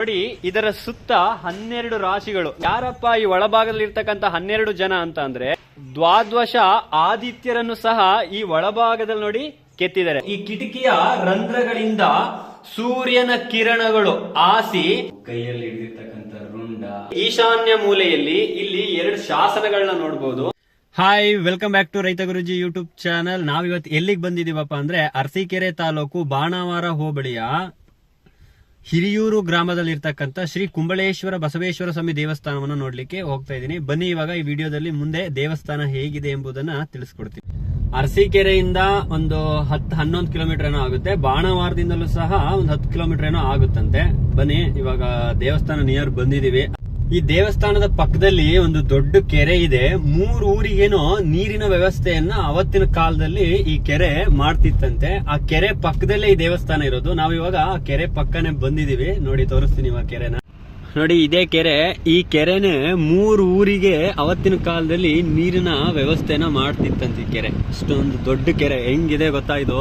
ನೋಡಿ ಇದರ ಸುತ್ತ 12 ರಾಶಿಗಳು. ಯಾರಪ್ಪ ಈ ಒಳಭಾಗದಲ್ಲಿ ಇರ್ತಕ್ಕಂಥ 12 ಜನ ಅಂತ ಅಂದ್ರೆ ದ್ವಾದ್ವಶ ಆದಿತ್ಯರನ್ನು ಸಹ ಈ ಒಳಭಾಗದಲ್ಲಿ ನೋಡಿ ಕೆತ್ತಿದ್ದಾರೆ. ಈ ಕಿಟಕಿಯ ರಂಧ್ರಗಳಿಂದ ಸೂರ್ಯನ ಕಿರಣಗಳು ಆಸಿ ಕೈಯಲ್ಲಿ ಹಿಡಿದಿರ್ತಕ್ಕಂಥ ರುಂಡ. ಈಶಾನ್ಯ ಮೂಲೆಯಲ್ಲಿ ಇಲ್ಲಿ 2 ಶಾಸನಗಳನ್ನ ನೋಡಬಹುದು. ಹಾಯ್, ವೆಲ್ಕಮ್ ಬ್ಯಾಕ್ ಟು ರೈತ ಗುರುಜಿ ಯೂಟ್ಯೂಬ್ ಚಾನಲ್. ನಾವಿವತ್ತು ಎಲ್ಲಿಗೆ ಬಂದಿದೀವಪ್ಪ ಅಂದ್ರೆ ಅರಸೀಕೆರೆ ತಾಲೂಕು ಬಾಣಾವಾರ ಹೋಬಳಿಯ ಹಿರಿಯೂರು ಗ್ರಾಮದಲ್ಲಿ ಇರ್ತಕ್ಕಂಥ ಶ್ರೀ ಕುಂಬಳೇಶ್ವರ ಬಸವೇಶ್ವರ ಸ್ವಾಮಿ ದೇವಸ್ಥಾನವನ್ನು ನೋಡ್ಲಿಕ್ಕೆ ಹೋಗ್ತಾ ಇದ್ದೀನಿ. ಬನ್ನಿ ಇವಾಗ ಈ ವಿಡಿಯೋದಲ್ಲಿ ಮುಂದೆ ದೇವಸ್ಥಾನ ಹೇಗಿದೆ ಎಂಬುದನ್ನ ತಿಳಿಸ್ಕೊಡ್ತೀನಿ. ಅರಸೀಕೆರೆಯಿಂದ ಒಂದು 10-11 ಕಿಲೋಮೀಟರ್ ಏನೋ ಆಗುತ್ತೆ. ಬಾಣಾವಾರದಿಂದಲೂ ಸಹ ಒಂದು 10 ಕಿಲೋಮೀಟರ್ ಏನೋ ಆಗುತ್ತಂತೆ. ಬನ್ನಿ ಇವಾಗ ದೇವಸ್ಥಾನ ನಿಯರ್ ಬಂದಿದೀವಿ. ಈ ದೇವಸ್ಥಾನದ ಪಕ್ಕದಲ್ಲಿ ಒಂದು ದೊಡ್ಡ ಕೆರೆ ಇದೆ. 3 ಊರಿಗೇನೋ ನೀರಿನ ವ್ಯವಸ್ಥೆಯನ್ನ ಅವತ್ತಿನ ಕಾಲದಲ್ಲಿ ಈ ಕೆರೆ ಮಾಡ್ತಿತ್ತಂತೆ. ಆ ಕೆರೆ ಪಕ್ಕದಲ್ಲೇ ಈ ದೇವಸ್ಥಾನ ಇರೋದು. ನಾವಿವಾಗ ಆ ಕೆರೆ ಪಕ್ಕನೆ ಬಂದಿದೀವಿ. ನೋಡಿ, ತೋರಿಸ್ತೀನಿ ಇವಾಗ ಕೆರೆನ. ನೋಡಿ, ಇದೇ ಕೆರೆ. ಈ ಕೆರೆನೆ 3 ಊರಿಗೆ ಅವತ್ತಿನ ಕಾಲದಲ್ಲಿ ನೀರಿನ ವ್ಯವಸ್ಥೆನ ಮಾಡ್ತಿತ್ತಂತೆ. ಈ ಕೆರೆ ಅಷ್ಟೊಂದು ದೊಡ್ಡ ಕೆರೆ. ಹೆಂಗಿದೆ ಗೊತ್ತಾ ಇದು?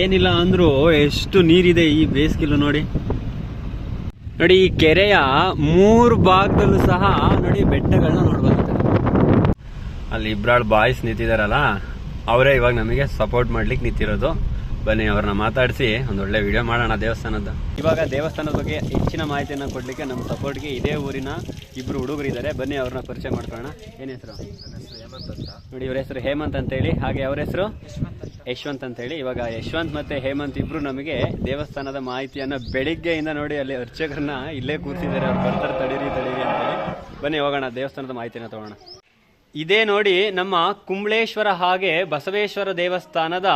ಏನಿಲ್ಲ ಅಂದ್ರೂ ಎಷ್ಟು ನೀರಿದೆ ಈ ಬೇಸಿಗೆಲು. ನೋಡಿ, ಈ ಕೆರೆಯ 3 ಭಾಗದಲ್ಲೂ ಸಹ ನೋಡಿ ಬೆಟ್ಟಗಳನ್ನ ನೋಡ್ಬೋದು. ಅಲ್ಲಿ ಇಬ್ರಾಳ್ ಬಾಯ್ಸ್ ನಿಂತಿದಾರಲ್ಲ, ಅವರೇ ಇವಾಗ ನಮಗೆ ಸಪೋರ್ಟ್ ಮಾಡ್ಲಿಕ್ಕೆ ನಿಂತಿರೋದು. ಬನ್ನಿ ಅವ್ರನ್ನ ಮಾತಾಡಿಸಿ ಒಂದೊಳ್ಳೆ ವಿಡಿಯೋ ಮಾಡೋಣ ದೇವಸ್ಥಾನದ. ಇವಾಗ ದೇವಸ್ಥಾನದ ಬಗ್ಗೆ ಹೆಚ್ಚಿನ ಮಾಹಿತಿಯನ್ನ ಕೊಡ್ಲಿಕ್ಕೆ ನಮ್ಮ ಸಪೋರ್ಟ್ಗೆ ಇದೇ ಊರಿನ 2 ಹುಡುಗರಿದ್ದಾರೆ. ಬನ್ನಿ ಅವ್ರನ್ನ ಪರಿಚಯ ಮಾಡ್ಕೊಳ್ಳೋಣ. ಏನ್ ಹೆಸರು? ಹೇಮಂತ್ ಅಂತ. ನೋಡಿ, ಇವ್ರ ಹೆಸರು ಹೇಮಂತ್ ಅಂತ ಹೇಳಿ. ಹಾಗೆ ಅವ್ರ ಹೆಸರು ಯಶವಂತ್ ಅಂತ ಹೇಳಿ. ಇವಾಗ ಯಶವಂತ್ ಮತ್ತೆ ಹೇಮಂತ್ ಇಬ್ರು ನಮಗೆ ದೇವಸ್ಥಾನದ ಮಾಹಿತಿಯನ್ನ ಬೆಳಿಗ್ಗೆಯಿಂದ ನೋಡಿ ಅಲ್ಲಿ ಅರ್ಚಕರನ್ನ ಇಲ್ಲೇ ಕೂರ್ಸಿದ್ದಾರೆ. ಅವ್ರು ಬರ್ತಾರೆ, ತಡೀರಿ ಅಂತ ಹೇಳಿ. ಬನ್ನಿ ಹೋಗೋಣ, ದೇವಸ್ಥಾನದ ಮಾಹಿತಿನ ತಗೋಣ. ಇದೇ ನೋಡಿ ನಮ್ಮ ಕುಂಬಳೇಶ್ವರ ಹಾಗೆ ಬಸವೇಶ್ವರ ದೇವಸ್ಥಾನದ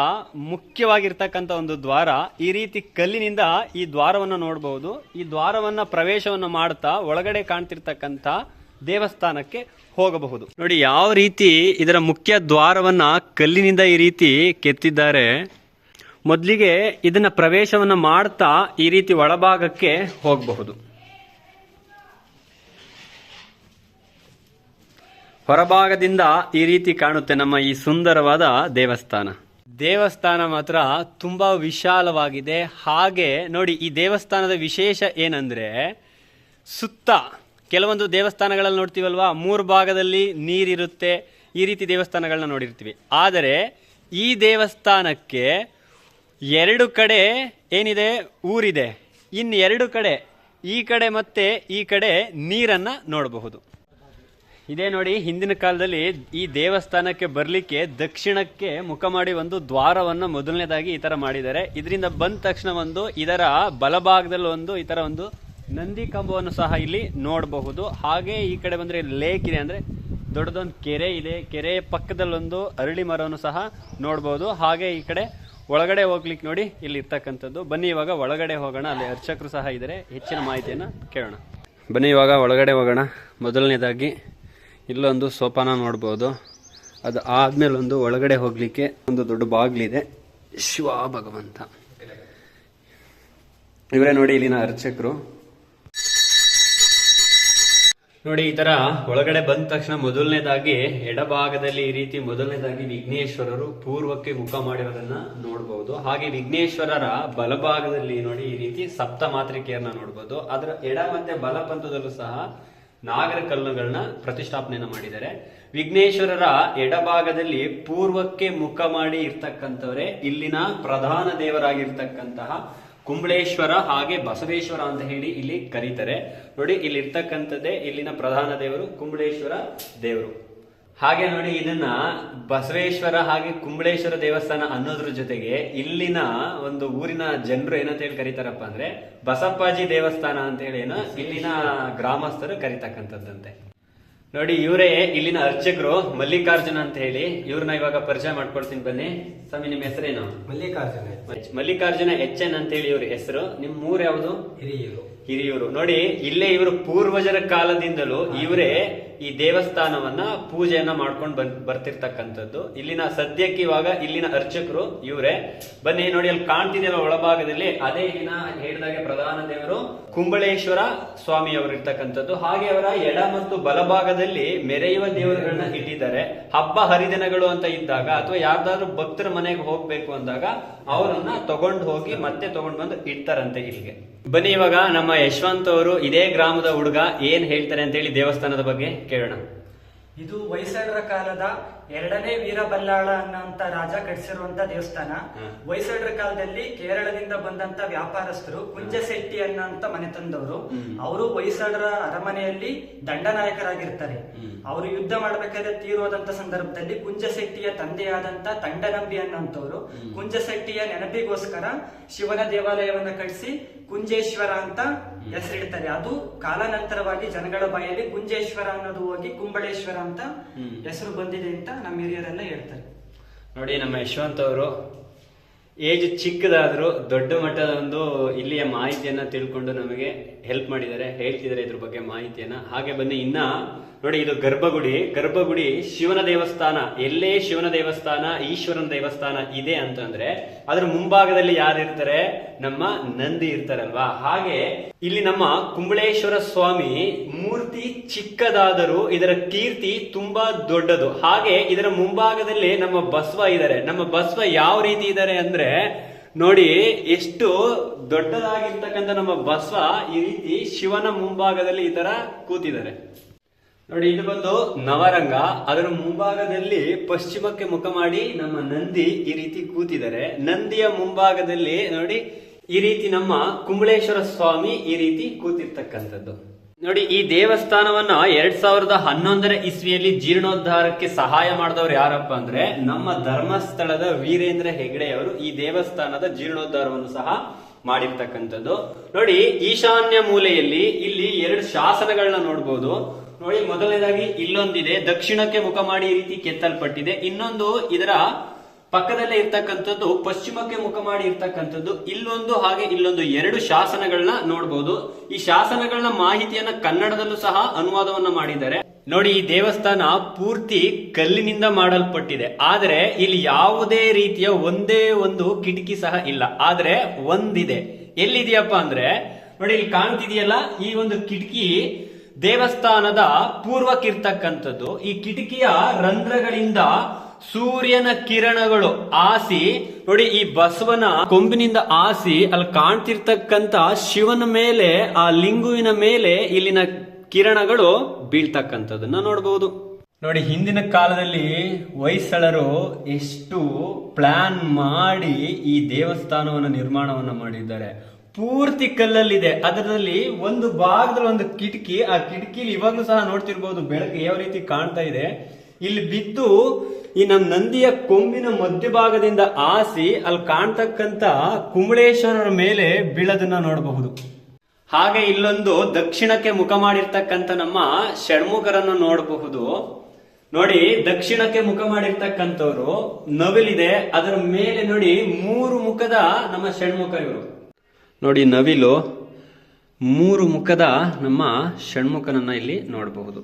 ಮುಖ್ಯವಾಗಿರ್ತಕ್ಕಂಥ ಒಂದು ದ್ವಾರ. ಈ ರೀತಿ ಕಲ್ಲಿನಿಂದ ಈ ದ್ವಾರವನ್ನು ನೋಡಬಹುದು. ಈ ದ್ವಾರವನ್ನ ಪ್ರವೇಶವನ್ನು ಮಾಡ್ತಾ ಒಳಗಡೆ ಕಾಣ್ತಿರ್ತಕ್ಕಂಥ ದೇವಸ್ಥಾನಕ್ಕೆ ಹೋಗಬಹುದು. ನೋಡಿ ಯಾವ ರೀತಿ ಇದರ ಮುಖ್ಯ ದ್ವಾರವನ್ನ ಕಲ್ಲಿನಿಂದ ಈ ರೀತಿ ಕೆತ್ತಿದ್ದಾರೆ. ಮೊದಲಿಗೆ ಇದನ್ನ ಪ್ರವೇಶವನ್ನ ಮಾಡ್ತಾ ಈ ರೀತಿ ಒಳಭಾಗಕ್ಕೆ ಹೋಗಬಹುದು. ಹೊರಭಾಗದಿಂದ ಈ ರೀತಿ ಕಾಣುತ್ತೆ ನಮ್ಮ ಈ ಸುಂದರವಾದ ದೇವಸ್ಥಾನ. ದೇವಸ್ಥಾನ ಮಾತ್ರ ತುಂಬಾ ವಿಶಾಲವಾಗಿದೆ. ಹಾಗೆ ನೋಡಿ, ಈ ದೇವಸ್ಥಾನದ ವಿಶೇಷ ಏನಂದ್ರೆ ಸುತ್ತ ಕೆಲವೊಂದು ದೇವಸ್ಥಾನಗಳಲ್ಲಿ ನೋಡ್ತೀವಲ್ವಾ, 3 ಭಾಗದಲ್ಲಿ ನೀರಿರುತ್ತೆ. ಈ ರೀತಿ ದೇವಸ್ಥಾನಗಳನ್ನ ನೋಡಿರ್ತೀವಿ. ಆದರೆ ಈ ದೇವಸ್ಥಾನಕ್ಕೆ 2 ಕಡೆ ಏನಿದೆ, ಊರಿದೆ. ಇನ್ನು 2 ಕಡೆ, ಈ ಕಡೆ ಮತ್ತೆ ಈ ಕಡೆ ನೀರನ್ನ ನೋಡಬಹುದು. ಇದೇ ನೋಡಿ, ಹಿಂದಿನ ಕಾಲದಲ್ಲಿ ಈ ದೇವಸ್ಥಾನಕ್ಕೆ ಬರ್ಲಿಕ್ಕೆ ದಕ್ಷಿಣಕ್ಕೆ ಮುಖ ಮಾಡಿ ಒಂದು ದ್ವಾರವನ್ನ ಮೊದಲನೇದಾಗಿ ಈ ತರ ಮಾಡಿದ್ದಾರೆ. ಇದರಿಂದ ಬಂದ ತಕ್ಷಣ ಇದರ ಬಲಭಾಗದಲ್ಲಿ ಈ ತರ ಒಂದು ನಂದಿ ಕಂಬವನ್ನು ಸಹ ಇಲ್ಲಿ ನೋಡಬಹುದು. ಹಾಗೆ ಈ ಕಡೆ ಬಂದ್ರೆ ಲೇಕ್ ಇದೆ, ಅಂದ್ರೆ ದೊಡ್ಡದೊಂದು ಕೆರೆ ಇದೆ. ಕೆರೆಯ ಪಕ್ಕದಲ್ಲೊಂದು ಅರಳಿ ಮರವನ್ನು ಸಹ ನೋಡಬಹುದು. ಹಾಗೆ ಈ ಕಡೆ ಒಳಗಡೆ ಹೋಗ್ಲಿಕ್ಕೆ ನೋಡಿ ಇಲ್ಲಿ ಇರ್ತಕ್ಕಂಥದ್ದು. ಬನ್ನಿ ಇವಾಗ ಒಳಗಡೆ ಹೋಗೋಣ. ಅಲ್ಲಿ ಅರ್ಚಕರು ಸಹ ಇದ್ದಾರೆ, ಹೆಚ್ಚಿನ ಮಾಹಿತಿಯನ್ನ ಕೇಳೋಣ. ಬನ್ನಿ ಇವಾಗ ಒಳಗಡೆ ಹೋಗೋಣ. ಮೊದಲನೇದಾಗಿ ಇಲ್ಲೊಂದು ಸೋಪಾನ ನೋಡ್ಬೋದು. ಅದು ಆದ್ಮೇಲೆ ಒಳಗಡೆ ಹೋಗ್ಲಿಕ್ಕೆ ಒಂದು ದೊಡ್ಡ ಬಾಗ್ಲಿದೆ. ಶಿವ ಭಗವಂತ ಇವರೇ ನೋಡಿ ಇಲ್ಲಿನ ಅರ್ಚಕರು. ನೋಡಿ, ಈ ತರ ಒಳಗಡೆ ಬಂದ ತಕ್ಷಣ ಮೊದಲನೇದಾಗಿ ಎಡಭಾಗದಲ್ಲಿ ಈ ರೀತಿ ಮೊದಲನೇದಾಗಿ ವಿಘ್ನೇಶ್ವರರು ಪೂರ್ವಕ್ಕೆ ಮುಖ ಮಾಡಿರೋದನ್ನ ನೋಡಬಹುದು. ಹಾಗೆ ವಿಘ್ನೇಶ್ವರರ ಬಲಭಾಗದಲ್ಲಿ ನೋಡಿ ಈ ರೀತಿ ಸಪ್ತ ಮಾತೃಕೆಯನ್ನ ನೋಡಬಹುದು. ಅದರ ಎಡ ಮತ್ತೆ ಬಲ ಪಂಥದಲ್ಲೂ ಸಹ ನಾಗರ ಕಲ್ಲುಗಳನ್ನ ಪ್ರತಿಷ್ಠಾಪನೆಯನ್ನ ಮಾಡಿದ್ದಾರೆ. ವಿಘ್ನೇಶ್ವರರ ಎಡಭಾಗದಲ್ಲಿ ಪೂರ್ವಕ್ಕೆ ಮುಖ ಮಾಡಿ ಇರ್ತಕ್ಕಂಥವರೇ ಇಲ್ಲಿನ ಪ್ರಧಾನ ದೇವರಾಗಿರ್ತಕ್ಕಂತಹ ಕುಂಬಳೇಶ್ವರ ಹಾಗೆ ಬಸವೇಶ್ವರ ಅಂತ ಹೇಳಿ ಇಲ್ಲಿ ಕರೀತಾರೆ. ನೋಡಿ, ಇಲ್ಲಿ ಇರ್ತಕ್ಕಂಥದ್ದೇ ಇಲ್ಲಿನ ಪ್ರಧಾನ ದೇವರು ಕುಂಬಳೇಶ್ವರ ದೇವರು. ಹಾಗೆ ನೋಡಿ, ಇದನ್ನ ಬಸವೇಶ್ವರ ಹಾಗೆ ಕುಂಬಳೇಶ್ವರ ದೇವಸ್ಥಾನ ಅನ್ನೋದ್ರ ಜೊತೆಗೆ ಇಲ್ಲಿನ ಒಂದು ಊರಿನ ಜನರು ಏನಂತ ಹೇಳಿ ಕರೀತಾರಪ್ಪ ಅಂದ್ರೆ ಬಸಪ್ಪಾಜಿ ದೇವಸ್ಥಾನ ಅಂತ ಹೇಳಿ ಇಲ್ಲಿನ ಗ್ರಾಮಸ್ಥರು ಕರೀತಕ್ಕಂಥದ್ದಂತೆ. ನೋಡಿ, ಇವರೇ ಇಲ್ಲಿನ ಅರ್ಚಕರು ಮಲ್ಲಿಕಾರ್ಜುನ ಅಂತ ಹೇಳಿ. ಇವ್ರನ್ನ ಇವಾಗ ಪರಿಚಯ ಮಾಡ್ಕೊಡ್ತೀನಿ. ಬನ್ನಿ ಸ್ವಾಮಿ, ನಿಮ್ಮ ಹೆಸರೇನು? ಮಲ್ಲಿಕಾರ್ಜುನ HN ಅಂತ ಹೇಳಿ ಇವ್ರ ಹೆಸರು. ನಿಮ್ ಊರು ಯಾವುದು? ಹಿರಿಯೂರು. ನೋಡಿ, ಇಲ್ಲೇ ಇವರು ಪೂರ್ವಜರ ಕಾಲದಿಂದಲೂ ಇವರೇ ಈ ದೇವಸ್ಥಾನವನ್ನ ಪೂಜೆಯನ್ನ ಮಾಡ್ಕೊಂಡು ಬರ್ತಿರ್ತಕ್ಕಂಥದ್ದು. ಇಲ್ಲಿನ ಸದ್ಯಕ್ಕೆ ಇವಾಗ ಇಲ್ಲಿನ ಅರ್ಚಕರು ಇವರೇ. ಬನ್ನಿ ನೋಡಿ, ಅಲ್ಲಿ ಕಾಣ್ತಿದೆಯಲ್ಲ ಒಳಭಾಗದಲ್ಲಿ, ಅದೇ ಇಲ್ಲಿನ ಹೇಳಿದಾಗೆ ಪ್ರಧಾನ ದೇವರು ಕುಂಬಳೇಶ್ವರ ಸ್ವಾಮಿ ಅವರು ಇರ್ತಕ್ಕಂಥದ್ದು. ಹಾಗೆ ಅವರ ಎಡ ಮತ್ತು ಬಲಭಾಗದಲ್ಲಿ ಮೆರೆಯುವ ದೇವರುಗಳನ್ನ ಇಟ್ಟಿದ್ದಾರೆ. ಹಬ್ಬ ಹರಿದಿನಗಳು ಅಂತ ಇದ್ದಾಗ ಅಥವಾ ಯಾರ್ದಾದ್ರು ಭಕ್ತರ ಮನೆಗೆ ಹೋಗ್ಬೇಕು ಅಂದಾಗ ಅವರನ್ನ ತಗೊಂಡು ಹೋಗಿ ಮತ್ತೆ ತಗೊಂಡು ಬಂದು ಇಡ್ತಾರಂತೆ ಇಲ್ಲಿಗೆ. ಬನ್ನಿ ಇವಾಗ ನಮ್ಮ ಯಶವಂತ್ ಅವರು ಇದೇ ಗ್ರಾಮದ ಹುಡುಗ ಏನ್ ಹೇಳ್ತಾರೆ ಅಂತ ಹೇಳಿ ದೇವಸ್ಥಾನದ ಬಗ್ಗೆ ಕೇಳೋಣ. ಇದು ಹೊಯ್ಸಳರ ಕಾಲದ 2ನೇ ವೀರಬಲ್ಲಾಳ ಅನ್ನೋಂತ ರಾಜ ಕಟ್ಟಿಸಿರುವಂತ ದೇವಸ್ಥಾನ. ಹೊಯ್ಸಳರ ಕಾಲದಲ್ಲಿ ಕೇರಳದಿಂದ ಬಂದಂತ ವ್ಯಾಪಾರಸ್ಥರು ಕುಂಜಶೆಟ್ಟಿ ಅನ್ನೋಂತ ಮನೆ ತಂದವರು. ಅವರು ಹೊಯ್ಸಳರ ಅರಮನೆಯಲ್ಲಿ ದಂಡನಾಯಕರಾಗಿರ್ತಾರೆ. ಅವರು ಯುದ್ಧ ಮಾಡ್ಬೇಕಾದ್ರೆ ತೀರೋದಂತ ಸಂದರ್ಭದಲ್ಲಿ ಕುಂಜಶೆಟ್ಟಿಯ ತಂದೆಯಾದಂತ ತಂಡನಂಬಿ ಅನ್ನೋಂಥವ್ರು ಕುಂಜಶೆಟ್ಟಿಯ ನೆನಪಿಗೋಸ್ಕರ ಶಿವನ ದೇವಾಲಯವನ್ನ ಕಟ್ಟಿಸಿ ಕುಂಜೇಶ್ವರ ಅಂತ ಹೆಸರಿಡ್ತಾರೆ. ಅದು ಕಾಲಾನಂತರವಾಗಿ ಜನಗಳ ಬಾಯಲ್ಲಿ ಕುಂಜೇಶ್ವರ ಅನ್ನೋದು ಹೋಗಿ ಕುಂಬಳೇಶ್ವರ ಅಂತ ಹೆಸರು ಬಂದಿದೆ ಅಂತ ನಮ್ಮ ಹಿರಿಯರೆಲ್ಲ ಹೇಳ್ತಾರೆ. ನೋಡಿ, ನಮ್ಮ ಯಶವಂತ್ ಅವರು ಏಜ್ ಚಿಕ್ಕದಾದ್ರೂ ದೊಡ್ಡ ಮಟ್ಟದ ಒಂದು ಇಲ್ಲಿಯ ಮಾಹಿತಿಯನ್ನ ತಿಳ್ಕೊಂಡು ನಮಗೆ ಹೆಲ್ಪ್ ಮಾಡಿದ್ದಾರೆ, ಹೇಳ್ತಿದ್ದಾರೆ ಇದ್ರ ಬಗ್ಗೆ ಮಾಹಿತಿಯನ್ನ. ಹಾಗೆ ಬನ್ನಿ ಇನ್ನ ನೋಡಿ, ಇದು ಗರ್ಭಗುಡಿ ಶಿವನ ದೇವಸ್ಥಾನ. ಎಲ್ಲೇ ಶಿವನ ದೇವಸ್ಥಾನ, ಈಶ್ವರನ ದೇವಸ್ಥಾನ ಇದೆ ಅಂತಂದ್ರೆ ಅದ್ರ ಮುಂಭಾಗದಲ್ಲಿ ಯಾರಿರ್ತಾರೆ? ನಮ್ಮ ನಂದಿ ಇರ್ತಾರಲ್ವಾ. ಹಾಗೆ ಇಲ್ಲಿ ನಮ್ಮ ಕುಂಬಳೇಶ್ವರ ಸ್ವಾಮಿ ಮೂರ್ತಿ ಚಿಕ್ಕದಾದರೂ ಇದರ ಕೀರ್ತಿ ತುಂಬಾ ದೊಡ್ಡದು. ಹಾಗೆ ಇದರ ಮುಂಭಾಗದಲ್ಲಿ ನಮ್ಮ ಬಸವ ಇದ್ದಾರೆ. ನಮ್ಮ ಬಸವ ಯಾವ ರೀತಿ ಇದ್ದಾರೆ ಅಂದ್ರೆ ನೋಡಿ, ಎಷ್ಟು ದೊಡ್ಡದಾಗಿರ್ತಕ್ಕಂಥ ನಮ್ಮ ಬಸವ ಈ ರೀತಿ ಶಿವನ ಮುಂಭಾಗದಲ್ಲಿ ಈ ತರ ಕೂತಿದ್ದಾರೆ. ನೋಡಿ, ಇದು ಬಂದು ನವರಂಗ. ಅದರ ಮುಂಭಾಗದಲ್ಲಿ ಪಶ್ಚಿಮಕ್ಕೆ ಮುಖ ಮಾಡಿ ನಮ್ಮ ನಂದಿ ಈ ರೀತಿ ಕೂತಿದ್ದಾರೆ. ನಂದಿಯ ಮುಂಭಾಗದಲ್ಲಿ ನೋಡಿ ಈ ರೀತಿ ನಮ್ಮ ಕುಂಬಳೇಶ್ವರ ಸ್ವಾಮಿ ಈ ರೀತಿ ಕೂತಿರ್ತಕ್ಕಂಥದ್ದು. ನೋಡಿ, ಈ ದೇವಸ್ಥಾನವನ್ನ 2011ನೇ ಇಸ್ವಿಯಲ್ಲಿ ಜೀರ್ಣೋದ್ಧಾರಕ್ಕೆ ಸಹಾಯ ಮಾಡಿದವರು ಯಾರಪ್ಪ ಅಂದ್ರೆ ನಮ್ಮ ಧರ್ಮಸ್ಥಳದ ವೀರೇಂದ್ರ ಹೆಗಡೆಯವರು ಈ ದೇವಸ್ಥಾನದ ಜೀರ್ಣೋದ್ಧಾರವನ್ನು ಸಹ ಮಾಡಿರ್ತಕ್ಕಂಥದ್ದು. ನೋಡಿ, ಈಶಾನ್ಯ ಮೂಲೆಯಲ್ಲಿ ಇಲ್ಲಿ 2 ಶಾಸನಗಳನ್ನ ನೋಡ್ಬೋದು. ನೋಡಿ, ಮೊದಲನೇದಾಗಿ ಇಲ್ಲೊಂದಿದೆ, ದಕ್ಷಿಣಕ್ಕೆ ಮುಖ ಮಾಡಿ ಈ ರೀತಿ ಕೆತ್ತಲ್ಪಟ್ಟಿದೆ. ಇನ್ನೊಂದು ಇದರ ಪಕ್ಕದಲ್ಲೇ ಇರ್ತಕ್ಕಂಥದ್ದು ಪಶ್ಚಿಮಕ್ಕೆ ಮುಖ ಮಾಡಿ ಇರ್ತಕ್ಕಂಥದ್ದು. ಇಲ್ಲೊಂದು ಹಾಗೆ ಇಲ್ಲೊಂದು 2 ಶಾಸನಗಳನ್ನ ನೋಡಬಹುದು. ಈ ಶಾಸನಗಳನ್ನ ಮಾಹಿತಿಯನ್ನ ಕನ್ನಡದಲ್ಲೂ ಸಹ ಅನುವಾದವನ್ನ ಮಾಡಿದ್ದಾರೆ. ನೋಡಿ, ಈ ದೇವಸ್ಥಾನ ಪೂರ್ತಿ ಕಲ್ಲಿನಿಂದ ಮಾಡಲ್ಪಟ್ಟಿದೆ. ಆದ್ರೆ ಇಲ್ಲಿ ಯಾವುದೇ ರೀತಿಯ ಒಂದೇ ಒಂದು ಕಿಟಕಿ ಸಹ ಇಲ್ಲ. ಆದ್ರೆ ಒಂದಿದೆ. ಎಲ್ಲಿದೆಯಪ್ಪ ಅಂದ್ರೆ ನೋಡಿ, ಇಲ್ಲಿ ಕಾಣ್ತಿದೆಯಲ್ಲ, ಈ ಒಂದು ಕಿಟಕಿ ದೇವಸ್ಥಾನದ ಪೂರ್ವಕ್ಕಿರ್ತಕ್ಕಂಥದ್ದು. ಈ ಕಿಟಕಿಯ ರಂಧ್ರಗಳಿಂದ ಸೂರ್ಯನ ಕಿರಣಗಳು ಆಸಿ ನೋಡಿ, ಈ ಬಸವನ ಕೊಂಬಿನಿಂದ ಆಸಿ ಅಲ್ಲಿ ಕಾಣ್ತಿರ್ತಕ್ಕಂತ ಶಿವನ ಮೇಲೆ, ಆ ಲಿಂಗುವಿನ ಮೇಲೆ ಇಲ್ಲಿನ ಕಿರಣಗಳು ಬೀಳ್ತಕ್ಕಂಥದ್ದನ್ನ ನೋಡಬಹುದು. ನೋಡಿ, ಹಿಂದಿನ ಕಾಲದಲ್ಲಿ ಹೊಯ್ಸಳರು ಎಷ್ಟು ಪ್ಲಾನ್ ಮಾಡಿ ಈ ದೇವಸ್ಥಾನವನ್ನು ನಿರ್ಮಾಣವನ್ನ ಮಾಡಿದ್ದಾರೆ. ಪೂರ್ತಿ ಕಲ್ಲಲ್ಲಿದೆ. ಅದರಲ್ಲಿ ಒಂದು ಭಾಗದಲ್ಲಿ ಒಂದು ಕಿಟಕಿ, ಆ ಕಿಟಕಿಲಿ ಇವಾಗ್ಲೂ ಸಹ ನೋಡ್ತಿರ್ಬೋದು ಬೆಳಕು ಯಾವ ರೀತಿ ಕಾಣ್ತಾ ಇದೆ. ಇಲ್ಲಿ ಬಿದ್ದು ಈ ನಮ್ಮ ನಂದಿಯ ಕೊಂಬಿನ ಮಧ್ಯಭಾಗದಿಂದ ಆಸಿ ಅಲ್ಲಿ ಕಾಣ್ತಕ್ಕಂತ ಕುಂಬಳೇಶ್ವರರ ಮೇಲೆ ಬೀಳೋದನ್ನ ನೋಡಬಹುದು. ಹಾಗೆ ಇಲ್ಲೊಂದು ದಕ್ಷಿಣಕ್ಕೆ ಮುಖ ಮಾಡಿರ್ತಕ್ಕಂಥ ನಮ್ಮ ಷಣ್ಮುಖರನ್ನು ನೋಡಬಹುದು. ನೋಡಿ, ದಕ್ಷಿಣಕ್ಕೆ ಮುಖ ಮಾಡಿರ್ತಕ್ಕಂಥವ್ರು ನವಿಲಿದೆ. ಅದರ ಮೇಲೆ ನೋಡಿ 3 ಮುಖದ ನಮ್ಮ ಷಣ್ಮುಖ ಇವರು. ನೋಡಿ, ನವಿಲು 3 ಮುಖದ ನಮ್ಮ ಷಣ್ಮುಖನನ್ನ ಇಲ್ಲಿ ನೋಡಬಹುದು.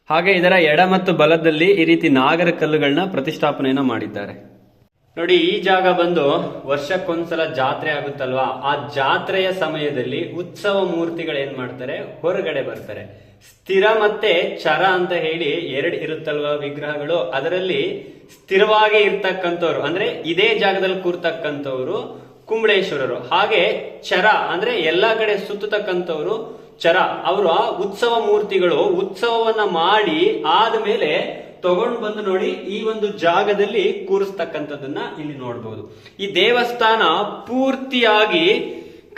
ಹಾಗೆ ಇದರ ಎಡ ಮತ್ತು ಬಲದಲ್ಲಿ ಈ ರೀತಿ ನಾಗರ ಕಲ್ಲುಗಳನ್ನ ಪ್ರತಿಷ್ಠಾಪನೆಯನ್ನ ಮಾಡಿದ್ದಾರೆ. ನೋಡಿ, ಈ ಜಾಗ ಬಂದು ವರ್ಷಕ್ಕೊಂದ್ಸಲ ಜಾತ್ರೆ ಆಗುತ್ತಲ್ವಾ, ಆ ಜಾತ್ರೆಯ ಸಮಯದಲ್ಲಿ ಉತ್ಸವ ಮೂರ್ತಿಗಳು ಏನ್ ಮಾಡ್ತಾರೆ, ಹೊರಗಡೆ ಬರ್ತಾರೆ. ಸ್ಥಿರ ಮತ್ತೆ ಚರ ಅಂತ ಹೇಳಿ 2 ಇರುತ್ತಲ್ವಾ ವಿಗ್ರಹಗಳು. ಅದರಲ್ಲಿ ಸ್ಥಿರವಾಗಿ ಇರ್ತಕ್ಕಂಥವ್ರು ಅಂದ್ರೆ ಇದೇ ಜಾಗದಲ್ಲಿ ಕೂರ್ತಕ್ಕಂಥವ್ರು ಕುಂಬಳೇಶ್ವರರು. ಹಾಗೆ ಚರ ಅಂದ್ರೆ ಎಲ್ಲಾ ಕಡೆ ಸುತ್ತತಕ್ಕಂಥವ್ರು ಚರ. ಅವರ ಉತ್ಸವ ಮೂರ್ತಿಗಳು ಉತ್ಸವವನ್ನ ಮಾಡಿ ಆದ್ಮೇಲೆ ತಗೊಂಡು ಬಂದು ನೋಡಿ ಈ ಒಂದು ಜಾಗದಲ್ಲಿ ಕೂರಿಸ್ತಕ್ಕಂಥದ್ದನ್ನ ಇಲ್ಲಿ ನೋಡಬಹುದು. ಈ ದೇವಸ್ಥಾನ ಪೂರ್ತಿಯಾಗಿ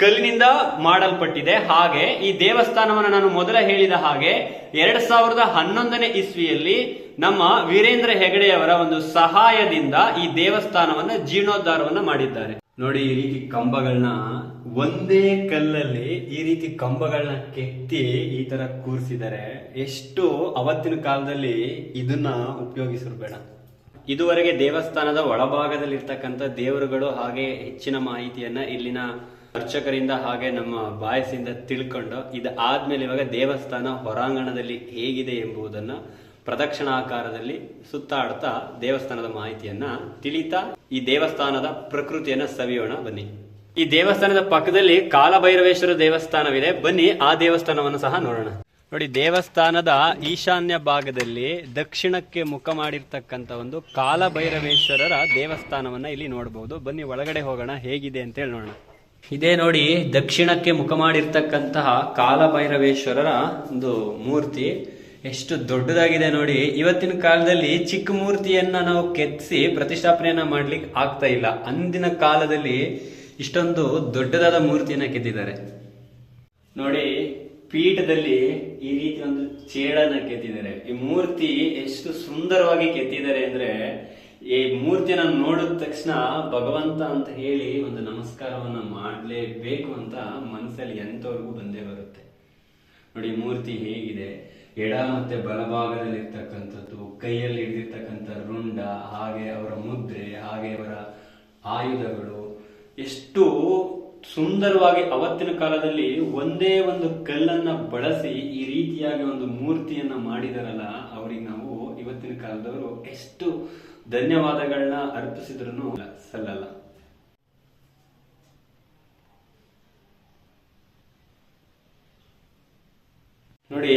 ಕಲ್ಲಿನಿಂದ ಮಾಡಲ್ಪಟ್ಟಿದೆ. ಹಾಗೆ ಈ ದೇವಸ್ಥಾನವನ್ನು ನಾನು ಮೊದಲ ಹೇಳಿದ ಹಾಗೆ 2011ನೇ ಇಸ್ವಿಯಲ್ಲಿ ನಮ್ಮ ವೀರೇಂದ್ರ ಹೆಗಡೆಯವರ ಒಂದು ಸಹಾಯದಿಂದ ಈ ದೇವಸ್ಥಾನವನ್ನ ಜೀರ್ಣೋದ್ಧಾರವನ್ನ ಮಾಡಿದ್ದಾರೆ. ನೋಡಿ, ಈ ರೀತಿ ಕಂಬಗಳನ್ನ ಒಂದೇ ಕಲ್ಲಲ್ಲಿ ಈ ರೀತಿ ಕಂಬಗಳನ್ನ ಕೆತ್ತಿ ಈ ತರ ಕೂರಿಸಿದ್ದಾರೆ. ಎಷ್ಟು ಅವತ್ತಿನ ಕಾಲದಲ್ಲಿ ಇದನ್ನ ಉಪಯೋಗಿಸಿರ್ಬೇಡ. ಇದುವರೆಗೆ ದೇವಸ್ಥಾನದ ಒಳಭಾಗದಲ್ಲಿ ಇರ್ತಕ್ಕಂಥ ದೇವರುಗಳು ಹಾಗೆ ಹೆಚ್ಚಿನ ಮಾಹಿತಿಯನ್ನ ಇಲ್ಲಿನ ಅರ್ಚಕರಿಂದ ಹಾಗೆ ನಮ್ಮ ಬಾಯಸಿಂದ ತಿಳ್ಕೊಂಡು ಇದಾದ್ಮೇಲೆ ಇವಾಗ ದೇವಸ್ಥಾನ ಹೊರಾಂಗಣದಲ್ಲಿ ಹೇಗಿದೆ ಎಂಬುದನ್ನ ಪ್ರದಕ್ಷಿಣಾಕಾರದಲ್ಲಿ ಸುತ್ತಾಡ್ತಾ ದೇವಸ್ಥಾನದ ಮಾಹಿತಿಯನ್ನ ತಿಳಿತಾ ಈ ದೇವಸ್ಥಾನದ ಪ್ರಕೃತಿಯನ್ನ ಸವಿಯೋಣ ಬನ್ನಿ. ಈ ದೇವಸ್ಥಾನದ ಪಕ್ಕದಲ್ಲಿ ಕಾಲಭೈರವೇಶ್ವರ ದೇವಸ್ಥಾನವಿದೆ, ಬನ್ನಿ ಆ ದೇವಸ್ಥಾನವನ್ನು ಸಹ ನೋಡೋಣ. ನೋಡಿ, ದೇವಸ್ಥಾನದ ಈಶಾನ್ಯ ಭಾಗದಲ್ಲಿ ದಕ್ಷಿಣಕ್ಕೆ ಮುಖ ಮಾಡಿರ್ತಕ್ಕಂಥ ಒಂದು ಕಾಲಭೈರವೇಶ್ವರರ ದೇವಸ್ಥಾನವನ್ನ ಇಲ್ಲಿ ನೋಡಬಹುದು. ಬನ್ನಿ ಒಳಗಡೆ ಹೋಗೋಣ, ಹೇಗಿದೆ ಅಂತ ಹೇಳಿ ನೋಡೋಣ. ಇದೇ ನೋಡಿ ದಕ್ಷಿಣಕ್ಕೆ ಮುಖ ಮಾಡಿರ್ತಕ್ಕಂತಹ ಕಾಲಭೈರವೇಶ್ವರರ ಒಂದು ಮೂರ್ತಿ. ಎಷ್ಟು ದೊಡ್ಡದಾಗಿದೆ ನೋಡಿ. ಇವತ್ತಿನ ಕಾಲದಲ್ಲಿ ಚಿಕ್ಕ ಮೂರ್ತಿಯನ್ನ ನಾವು ಕೆತ್ತಿಸಿ ಪ್ರತಿಷ್ಠಾಪನೆಯನ್ನ ಮಾಡ್ಲಿಕ್ಕೆ ಆಗ್ತಾ ಇಲ್ಲ. ಅಂದಿನ ಕಾಲದಲ್ಲಿ ಇಷ್ಟೊಂದು ದೊಡ್ಡದಾದ ಮೂರ್ತಿಯನ್ನ ಕೆತ್ತಿದ್ದಾರೆ ನೋಡಿ. ಪೀಠದಲ್ಲಿ ಈ ರೀತಿ ಒಂದು ಚೇಳನ್ನ ಕೆತ್ತಿದ್ದಾರೆ. ಈ ಮೂರ್ತಿ ಎಷ್ಟು ಸುಂದರವಾಗಿ ಕೆತ್ತಿದ್ದಾರೆ ಅಂದ್ರೆ ಈ ಮೂರ್ತಿಯನ್ನ ನೋಡಿದ ತಕ್ಷಣ ಭಗವಂತ ಅಂತ ಹೇಳಿ ಒಂದು ನಮಸ್ಕಾರವನ್ನ ಮಾಡಲೇಬೇಕು ಅಂತ ಮನಸ್ಸಲ್ಲಿ ಎಂತವರೆಗೂ ಬಂದೇ ಬರುತ್ತೆ ನೋಡಿ. ಮೂರ್ತಿ ಹೇಗಿದೆ, ಎಡ ಮತ್ತೆ ಬಲಭಾಗದಲ್ಲಿ ಇರ್ತಕ್ಕಂಥದ್ದು, ಕೈಯಲ್ಲಿ ಹಿಡಿದಿರ್ತಕ್ಕಂಥ ರುಂಡ, ಹಾಗೆ ಅವರ ಮುದ್ರೆ, ಹಾಗೆ ಅವರ ಆಯುಧಗಳು ಎಷ್ಟು ಸುಂದರವಾಗಿ ಅವತ್ತಿನ ಕಾಲದಲ್ಲಿ ಒಂದೇ ಒಂದು ಕಲ್ಲನ್ನ ಬಳಸಿ ಈ ರೀತಿಯಾಗಿ ಒಂದು ಮೂರ್ತಿಯನ್ನ ಮಾಡಿದಾರಲ್ಲ, ಅವರಿಗೆ ನಾವು ಇವತ್ತಿನ ಕಾಲದವರು ಎಷ್ಟು ಧನ್ಯವಾದಗಳನ್ನ ಅರ್ಪಿಸಿದ್ರು ಸಲ್ಲಲ್ಲ. ನೋಡಿ,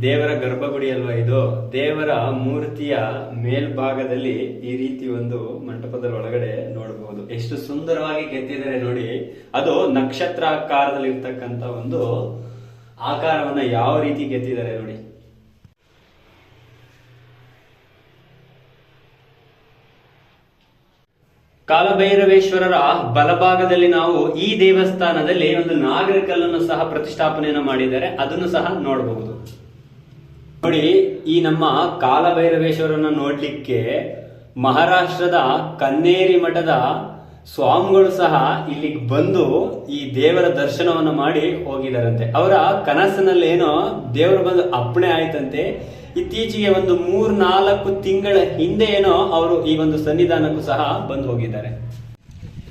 ದೇವರ ಗರ್ಭಗುಡಿ ಅಲ್ವಾ ಇದು. ದೇವರ ಮೂರ್ತಿಯ ಮೇಲ್ಭಾಗದಲ್ಲಿ ಈ ರೀತಿ ಒಂದು ಮಂಟಪದ ಒಳಗಡೆ ನೋಡಬಹುದು. ಎಷ್ಟು ಸುಂದರವಾಗಿ ಕೆತ್ತಿದ್ದಾರೆ ನೋಡಿ. ಅದು ನಕ್ಷತ್ರ ಆಕಾರದಲ್ಲಿ ಇರ್ತಕ್ಕಂಥ ಒಂದು ಆಕಾರವನ್ನ ಯಾವ ರೀತಿ ಕೆತ್ತಿದ್ದಾರೆ ನೋಡಿ. ಕಾಲಭೈರವೇಶ್ವರರ ಬಲಭಾಗದಲ್ಲಿ ನಾವು ಈ ದೇವಸ್ಥಾನದಲ್ಲಿ ಒಂದು ನಾಗರಕಲ್ಲನ್ನು ಸಹ ಪ್ರತಿಷ್ಠಾಪನೆಯನ್ನು ಮಾಡಿದ್ದಾರೆ, ಅದನ್ನು ಸಹ ನೋಡಬಹುದು ನೋಡಿ. ಈ ನಮ್ಮ ಕಾಲಭೈರವೇಶ್ವರನ ನೋಡ್ಲಿಕ್ಕೆ ಮಹಾರಾಷ್ಟ್ರದ ಕನ್ನೇರಿ ಮಠದ ಸ್ವಾಮಿಗಳು ಸಹ ಇಲ್ಲಿಗೆ ಬಂದು ಈ ದೇವರ ದರ್ಶನವನ್ನು ಮಾಡಿ ಹೋಗಿದಾರಂತೆ. ಅವರ ಕನಸಿನಲ್ಲಿ ಏನೋ ದೇವರು ಬಂದು ಅಪ್ಪಣೆ ಆಯ್ತಂತೆ. ಇತ್ತೀಚೆಗೆ ಒಂದು 3-4 ತಿಂಗಳ ಹಿಂದೆ ಏನೋ ಅವರು ಈ ಒಂದು ಸನ್ನಿಧಾನಕ್ಕೂ ಸಹ ಬಂದು ಹೋಗಿದ್ದಾರೆ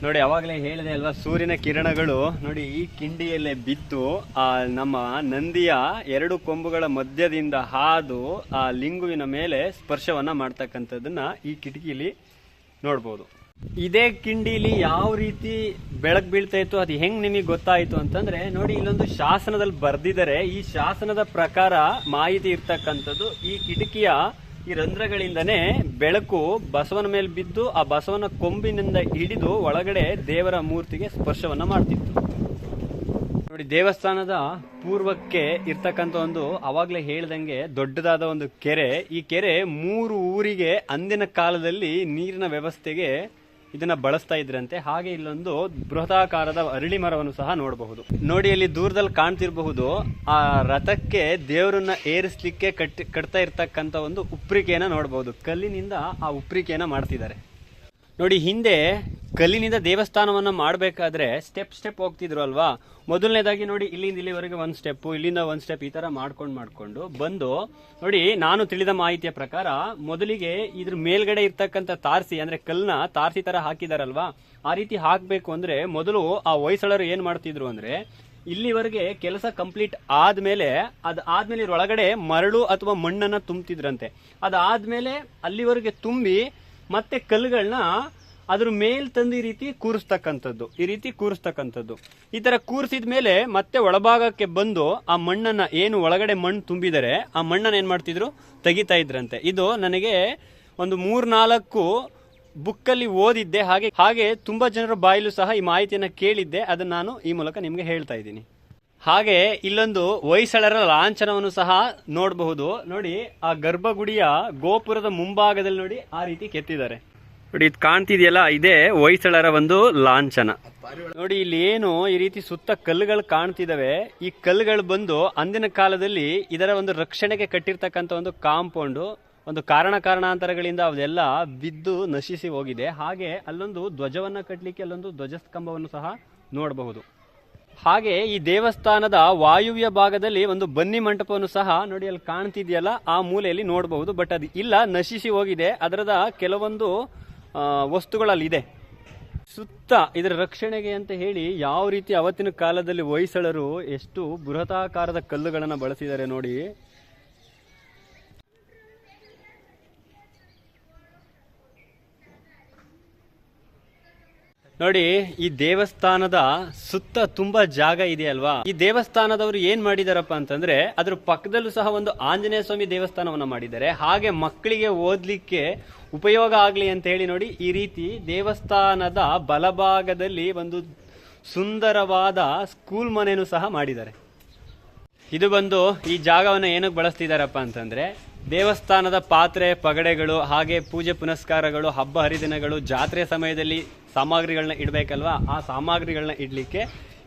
ನೋಡಿ. ಅವಾಗಲೇ ಹೇಳಿದೆ ಅಲ್ವಾ, ಸೂರ್ಯನ ಕಿರಣಗಳು ನೋಡಿ ಈ ಕಿಂಡಿಯಲ್ಲೇ ಬಿದ್ದು ಆ ನಮ್ಮ ನಂದಿಯ 2 ಕೊಂಬುಗಳ ಮಧ್ಯದಿಂದ ಹಾದು ಆ ಲಿಂಗುವಿನ ಮೇಲೆ ಸ್ಪರ್ಶವನ್ನ ಮಾಡ್ತಕ್ಕಂಥದ್ದನ್ನ ಈ ಕಿಟಕಿಲಿ ನೋಡ್ಬೋದು. ಇದೇ ಕಿಂಡಿಲಿ ಯಾವ ರೀತಿ ಬೆಳಕು ಬೀಳ್ತಾ ಇತ್ತು, ಅದು ಹೆಂಗ್ ನಿಮಗೆ ಗೊತ್ತಾಯ್ತು ಅಂತಂದ್ರೆ ನೋಡಿ, ಇಲ್ಲೊಂದು ಶಾಸನದಲ್ಲಿ ಬರ್ದಿದ್ದಾರೆ. ಈ ಶಾಸನದ ಪ್ರಕಾರ ಮಾಹಿತಿ ಇರ್ತಕ್ಕಂಥದ್ದು ಈ ಕಿಟಕಿಯ ಈ ರಂಧ್ರಗಳಿಂದನೇ ಬೆಳಕು ಬಸವನ ಮೇಲೆ ಬಿದ್ದು ಆ ಬಸವನ ಕೊಂಬಿನಿಂದ ಹಿಡಿದು ಒಳಗಡೆ ದೇವರ ಮೂರ್ತಿಗೆ ಸ್ಪರ್ಶವನ್ನ ಮಾಡ್ತಿತ್ತು ನೋಡಿ. ದೇವಸ್ಥಾನದ ಪೂರ್ವಕ್ಕೆ ಇರ್ತಕ್ಕಂಥ ಒಂದು ಅವಾಗ್ಲೇ ಹೇಳ್ದಂಗೆ ದೊಡ್ಡದಾದ ಒಂದು ಕೆರೆ. ಈ ಕೆರೆ 3 ಊರಿಗೆ ಅಂದಿನ ಕಾಲದಲ್ಲಿ ನೀರಿನ ವ್ಯವಸ್ಥೆಗೆ ಇದನ್ನ ಬಳಸ್ತಾ ಇದ್ರಂತೆ. ಹಾಗೆ ಇಲ್ಲೊಂದು ಬೃಹದಾಕಾರದ ಅರಳಿ ಮರವನ್ನು ಸಹ ನೋಡಬಹುದು ನೋಡಿ. ಅಲ್ಲಿ ದೂರದಲ್ಲಿ ಕಾಣ್ತಿರಬಹುದು ಆ ರಥಕ್ಕೆ ದೇವರನ್ನ ಏರಿಸ್ಲಿಕ್ಕೆ ಕಟ್ತಾ ಇರ್ತಕ್ಕಂಥ ಒಂದು ಉಪ್ರಿಕೆಯನ್ನ ನೋಡಬಹುದು. ಕಲ್ಲಿನಿಂದ ಆ ಉಪ್ರಿಕೆಯನ್ನ ಮಾಡ್ತಿದ್ದಾರೆ ನೋಡಿ. ಹಿಂದೆ ಕಲ್ಲಿನಿಂದ ದೇವಸ್ಥಾನವನ್ನ ಮಾಡಬೇಕಾದ್ರೆ ಸ್ಟೆಪ್ ಹೋಗ್ತಿದ್ರು ಅಲ್ವಾ. ಮೊದಲನೇದಾಗಿ ನೋಡಿ, ಇಲ್ಲಿಂದ ಇಲ್ಲಿವರೆಗೆ 1 ಸ್ಟೆಪ್, ಇಲ್ಲಿಂದ 1 ಸ್ಟೆಪ್, ಈ ತರ ಮಾಡ್ಕೊಂಡು ಬಂದು ನೋಡಿ. ನಾನು ತಿಳಿದ ಮಾಹಿತಿಯ ಪ್ರಕಾರ ಮೊದಲಿಗೆ ಇದ್ರ ಮೇಲ್ಗಡೆ ಇರ್ತಕ್ಕಂಥ ತಾರಸಿ ಅಂದ್ರೆ ಕಲ್ಲನ್ನ ತಾರಸಿ ತರ ಹಾಕಿದಾರಲ್ವಾ, ಆ ರೀತಿ ಹಾಕ್ಬೇಕು ಅಂದ್ರೆ ಮೊದಲು ಆ ಹೊಯ್ಸಳರು ಏನ್ ಮಾಡ್ತಿದ್ರು ಅಂದ್ರೆ ಇಲ್ಲಿವರೆಗೆ ಕೆಲಸ ಕಂಪ್ಲೀಟ್ ಆದ್ಮೇಲೆ ಅದಾದ್ಮೇಲೆ ಒಳಗಡೆ ಮರಳು ಅಥವಾ ಮಣ್ಣನ್ನ ತುಂಬ್ತಿದ್ರಂತೆ. ಅದಾದ್ಮೇಲೆ ಅಲ್ಲಿವರೆಗೆ ತುಂಬಿ ಮತ್ತೆ ಕಲ್ಲುಗಳನ್ನ ಅದ್ರ ಮೇಲ್ ತಂದು ಈ ರೀತಿ ಕೂರಿಸ್ತಕ್ಕಂಥದ್ದು. ಈ ತರ ಕೂರಿಸಿದ ಮೇಲೆ ಮತ್ತೆ ಒಳಭಾಗಕ್ಕೆ ಬಂದು ಆ ಮಣ್ಣನ್ನ ಏನು ಒಳಗಡೆ ಮಣ್ಣು ತುಂಬಿದರೆ ಆ ಮಣ್ಣನ್ನ ಏನ್ ಮಾಡ್ತಿದ್ರು, ತೆಗಿತಾ ಇದ್ರಂತೆ. ಇದು ನನಗೆ ಒಂದು 3-4 ಬುಕ್ಕಲ್ಲಿ ಓದಿದ್ದೆ. ಹಾಗೆ ತುಂಬಾ ಜನರ ಬಾಯಲ್ಲೂ ಸಹ ಈ ಮಾಹಿತಿಯನ್ನ ಕೇಳಿದ್ದೆ. ಅದನ್ನ ನಾನು ಈ ಮೂಲಕ ನಿಮ್ಗೆ ಹೇಳ್ತಾ ಇದ್ದೀನಿ. ಹಾಗೆ ಇಲ್ಲೊಂದು ಹೊಯ್ಸಳರ ಲಾಂಛನವನ್ನು ಸಹ ನೋಡಬಹುದು ನೋಡಿ. ಆ ಗರ್ಭಗುಡಿಯ ಗೋಪುರದ ಮುಂಭಾಗದಲ್ಲಿ ನೋಡಿ ಆ ರೀತಿ ಕೆತ್ತಿದ್ದಾರೆ ನೋಡಿ. ಇದು ಕಾಣ್ತಿದೆಯಲ್ಲ, ಇದೇ ಹೊಯ್ಸಳರ ಒಂದು ಲಾಂಛನ ನೋಡಿ. ಇಲ್ಲಿ ಏನು ಈ ರೀತಿ ಸುತ್ತ ಕಲ್ಲುಗಳು ಕಾಣ್ತಿದಾವೆ. ಈ ಕಲ್ಲುಗಳು ಬಂದು ಅಂದಿನ ಕಾಲದಲ್ಲಿ ಇದರ ಒಂದು ರಕ್ಷಣೆಗೆ ಕಟ್ಟಿರ್ತಕ್ಕಂಥ ಒಂದು ಕಾಂಪೌಂಡ್ ಒಂದು ಕಾರಣಾಂತರಗಳಿಂದ ಅದೆಲ್ಲ ಬಿದ್ದು ನಶಿಸಿ ಹೋಗಿದೆ. ಹಾಗೆ ಅಲ್ಲೊಂದು ಧ್ವಜವನ್ನ ಕಟ್ಟಲಿಕ್ಕೆ ಅಲ್ಲೊಂದು ಧ್ವಜಸ್ತಂಭವನ್ನು ಸಹ ನೋಡಬಹುದು. ಹಾಗೆ ಈ ದೇವಸ್ಥಾನದ ವಾಯುವ್ಯ ಭಾಗದಲ್ಲಿ ಒಂದು ಬನ್ನಿ ಮಂಟಪವನ್ನು ಸಹ ನೋಡಿ ಅಲ್ಲಿ ಕಾಣ್ತಿದೆಯಲ್ಲ ಆ ಮೂಲೆಯಲ್ಲಿ ನೋಡಬಹುದು. ಬಟ್ ಅದು ಇಲ್ಲ, ನಶಿಸಿ ಹೋಗಿದೆ. ಅದರದ ಕೆಲವೊಂದು ವಸ್ತುಗಳಲ್ಲಿದೆ. ಸುತ್ತ ಇದರ ರಕ್ಷಣೆಗೆ ಅಂತ ಹೇಳಿ ಯಾವ ರೀತಿ ಅವತ್ತಿನ ಕಾಲದಲ್ಲಿ ಹೊಯ್ಸಳರು ಎಷ್ಟು ಬೃಹತಾಕಾರದ ಕಲ್ಲುಗಳನ್ನು ಬಳಸಿದ್ದಾರೆ ನೋಡಿ. ನೋಡಿ, ಈ ದೇವಸ್ಥಾನದ ಸುತ್ತ ತುಂಬಾ ಜಾಗ ಇದೆಯಲ್ವಾ. ಈ ದೇವಸ್ಥಾನದವರು ಏನ್ ಮಾಡಿದಾರಪ್ಪ ಅಂತಂದ್ರೆ ಅದ್ರ ಪಕ್ಕದಲ್ಲೂ ಸಹ ಒಂದು ಆಂಜನೇಯ ಸ್ವಾಮಿ ದೇವಸ್ಥಾನವನ್ನ ಮಾಡಿದ್ದಾರೆ. ಹಾಗೆ ಮಕ್ಕಳಿಗೆ ಓದ್ಲಿಕ್ಕೆ ಉಪಯೋಗ ಆಗ್ಲಿ ಅಂತ ಹೇಳಿ ನೋಡಿ, ಈ ರೀತಿ ದೇವಸ್ಥಾನದ ಬಲಭಾಗದಲ್ಲಿ ಒಂದು ಸುಂದರವಾದ ಸ್ಕೂಲ್ ಮನೆಯನ್ನು ಸಹ ಮಾಡಿದ್ದಾರೆ. ಇದು ಬಂದು ಈ ಜಾಗವನ್ನ ಏನಕ್ಕೆ ಬಳಸ್ತಿದಾರಪ್ಪ ಅಂತಂದ್ರೆ ದೇವಸ್ಥಾನದ ಪಾತ್ರೆ ಪಗಡೆಗಳು, ಹಾಗೆ ಪೂಜೆ ಪುನಸ್ಕಾರಗಳು, ಹಬ್ಬ ಹರಿದಿನಗಳು, ಜಾತ್ರೆ ಸಮಯದಲ್ಲಿ ಸಾಮಗ್ರಿಗಳನ್ನ ಇಡಬೇಕಲ್ವಾ, ಆ ಸಾಮಗ್ರಿಗಳನ್ನ ಇಡ್ಲಿಕ್ಕೆ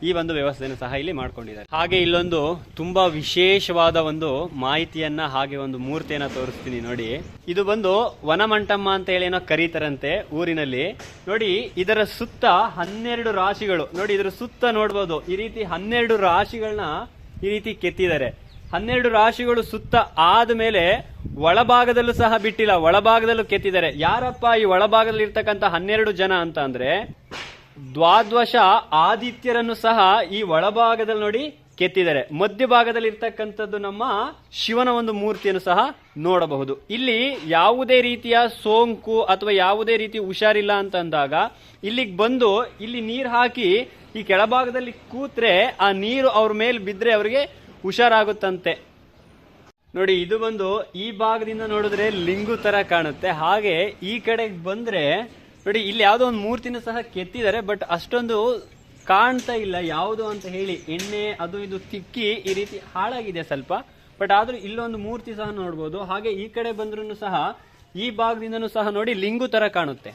ಈ ಒಂದು ವ್ಯವಸ್ಥೆಯನ್ನು ಸಹ ಇಲ್ಲಿ ಮಾಡ್ಕೊಂಡಿದ್ದಾರೆ. ಹಾಗೆ ಇಲ್ಲೊಂದು ತುಂಬಾ ವಿಶೇಷವಾದ ಒಂದು ಮಾಹಿತಿಯನ್ನ ಹಾಗೆ ಒಂದು ಮೂರ್ತಿಯನ್ನ ತೋರಿಸ್ತೀನಿ ನೋಡಿ. ಇದು ಬಂದು ವನಮಂಟಮ್ಮ ಅಂತ ಹೇಳಿ ಏನೋ ಕರೀತಾರಂತೆ ಊರಿನಲ್ಲಿ. ನೋಡಿ, ಇದರ ಸುತ್ತ 12 ರಾಶಿಗಳು ನೋಡಿ, ಇದರ ಸುತ್ತ ನೋಡ್ಬೋದು ಈ ರೀತಿ 12 ರಾಶಿಗಳನ್ನ ಈ ರೀತಿ ಕೆತ್ತಿದ್ದಾರೆ. 12 ರಾಶಿಗಳು ಸುತ್ತ ಆದ್ಮೇಲೆ ಒಳಭಾಗದಲ್ಲೂ ಸಹ ಬಿಟ್ಟಿಲ್ಲ, ಒಳಭಾಗದಲ್ಲೂ ಕೆತ್ತಿದ್ದಾರೆ. ಯಾರಪ್ಪ ಈ ಒಳಭಾಗದಲ್ಲಿ ಇರ್ತಕ್ಕಂಥ 12 ಜನ ಅಂತ ಅಂದ್ರೆ ದ್ವಾದ್ವಶ ಆದಿತ್ಯರನ್ನು ಸಹ ಈ ಒಳಭಾಗದಲ್ಲಿ ನೋಡಿ ಕೆತ್ತಿದ್ದಾರೆ. ಮಧ್ಯಭಾಗದಲ್ಲಿ ಇರ್ತಕ್ಕಂಥದ್ದು ನಮ್ಮ ಶಿವನ ಒಂದು ಮೂರ್ತಿಯನ್ನು ಸಹ ನೋಡಬಹುದು. ಇಲ್ಲಿ ಯಾವುದೇ ರೀತಿಯ ಸೋಂಕು ಅಥವಾ ಯಾವುದೇ ರೀತಿ ಹುಷಾರಿಲ್ಲ ಅಂತ ಅಂದಾಗ ಇಲ್ಲಿಗೆ ಬಂದು ಇಲ್ಲಿ ನೀರು ಹಾಕಿ ಈ ಕೆಳಭಾಗದಲ್ಲಿ ಕೂತ್ರೆ ಆ ನೀರು ಅವ್ರ ಮೇಲೆ ಬಿದ್ರೆ ಅವರಿಗೆ ಹುಷಾರಾಗುತ್ತಂತೆ. ನೋಡಿ, ಇದು ಬಂದು ಈ ಭಾಗದಿಂದ ನೋಡಿದ್ರೆ ಲಿಂಗು ತರ ಕಾಣುತ್ತೆ. ಹಾಗೆ ಈ ಕಡೆಗೆ ಬಂದ್ರೆ ನೋಡಿ, ಇಲ್ಲಿ ಯಾವುದೋ ಒಂದು ಮೂರ್ತಿನ ಸಹ ಕೆತ್ತಿದ್ದಾರೆ, ಬಟ್ ಅಷ್ಟೊಂದು ಕಾಣ್ತಾ ಇಲ್ಲ ಯಾವುದು ಅಂತ ಹೇಳಿ. ಎಣ್ಣೆ ಅದು ಇದು ತಿಕ್ಕಿ ಈ ರೀತಿ ಹಾಳಾಗಿದೆ ಸ್ವಲ್ಪ, ಬಟ್ ಆದ್ರೂ ಇಲ್ಲೊಂದು ಮೂರ್ತಿ ಸಹ ನೋಡ್ಬೋದು. ಹಾಗೆ ಈ ಕಡೆ ಬಂದ್ರೂ ಸಹ ಈ ಭಾಗದಿಂದನೂ ಸಹ ನೋಡಿ ಲಿಂಗು ತರ ಕಾಣುತ್ತೆ.